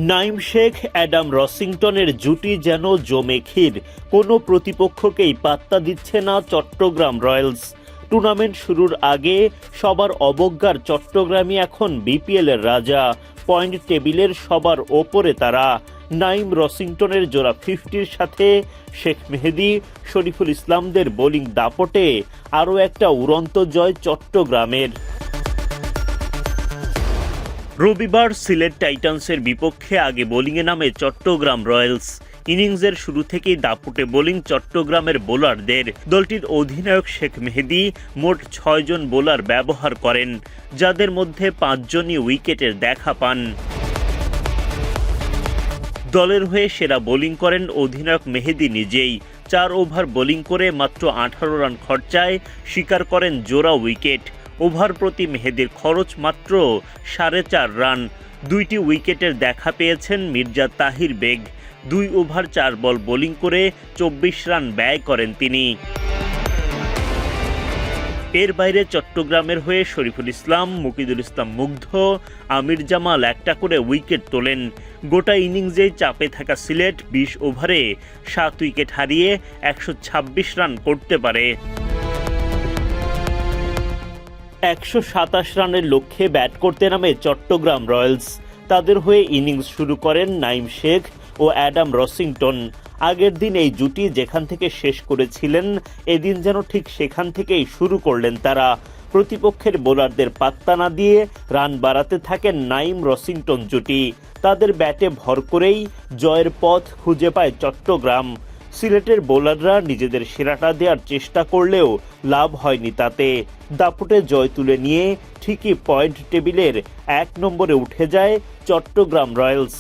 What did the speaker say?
Naim Sheikh Adam রসিংটনের জুটি যেন জমে ক্ষীর, কোনো প্রতিপক্ষকেই পাত্তা দিচ্ছে না চট্টগ্রাম রয়্যালস। টুর্নামেন্ট শুরুর আগে সবার অবজ্ঞার চট্টগ্রামই এখন বিপিএলের রাজা, পয়েন্ট টেবিলের সবার ওপরে তারা। নাইম রসিংটনের জোড়া 50-র সাথে শেখ মেহেদী, শরীফুল ইসলামদের বোলিং দাপটে আরও একটা উড়ন্ত জয় চট্টগ্রামের। রবিবার সিলেট টাইটান্সের বিপক্ষে আগে বোলিংয়ে নামে চট্টগ্রাম রয়্যালস। ইনিংসের শুরু থেকেই দাপুটে বোলিং চট্টগ্রামের বোলারদের। দলটির অধিনায়ক শেখ মেহেদী মোট 6 জন বোলার ব্যবহার করেন, যাদের মধ্যে 5 জনই উইকেটের দেখা পান। দলের হয়ে সেরা বোলিং করেন অধিনায়ক মেহেদী নিজেই। 4 ওভার বোলিং করে মাত্র 18 রান খরচায় শিকার করেন জোড়া উইকেট। ওভার প্রতি মেহেদীর খরচ মাত্র 4.5 রান। 2টি উইকেটের দেখা পেয়েছেন মির্জা তাহির বেগ। 2 ওভার 4 বল বোলিং করে 24 রান ব্যয় করেন তিনি। এর বাইরে চট্টগ্রামের হয়ে শরীফুল ইসলাম, মুকিদুল ইসলাম মুগ্ধ, আমির জামাল একটা করে উইকেট তোলেন। গোটা ইনিংসেই চাপে থাকা সিলেট 20 ওভারে 7 উইকেট হারিয়ে 126 রান করতে পারে। 127 রানের লক্ষ্যে ব্যাট করতে নামে চট্টগ্রাম রয়্যালস। তাদের হয়ে ইনিংস শুরু করেন নাইম শেখ ও অ্যাডাম রসিংটন। আগের দিন এই জুটি যেখান থেকে শেষ করেছিলেন, এদিন যেন ঠিক সেখান থেকেই শুরু করলেন তারা। প্রতিপক্ষের বোলারদের পাত্তা না দিয়ে রান বাড়াতে থাকেন নাইম রসিংটন জুটি। তাদের ব্যাটে ভর করেই জয়ের পথ খুঁজে পায় চট্টগ্রাম। সিলেটের বোলাররা নিজেদের সেরাটা দেওয়ার চেষ্টা করলেও লাভ হয়নি তাতে। দাপুটে জয় তুলে নিয়ে ঠিকই পয়েন্ট টেবিলের 1 নম্বরে উঠে যায় চট্টগ্রাম রয়্যালস।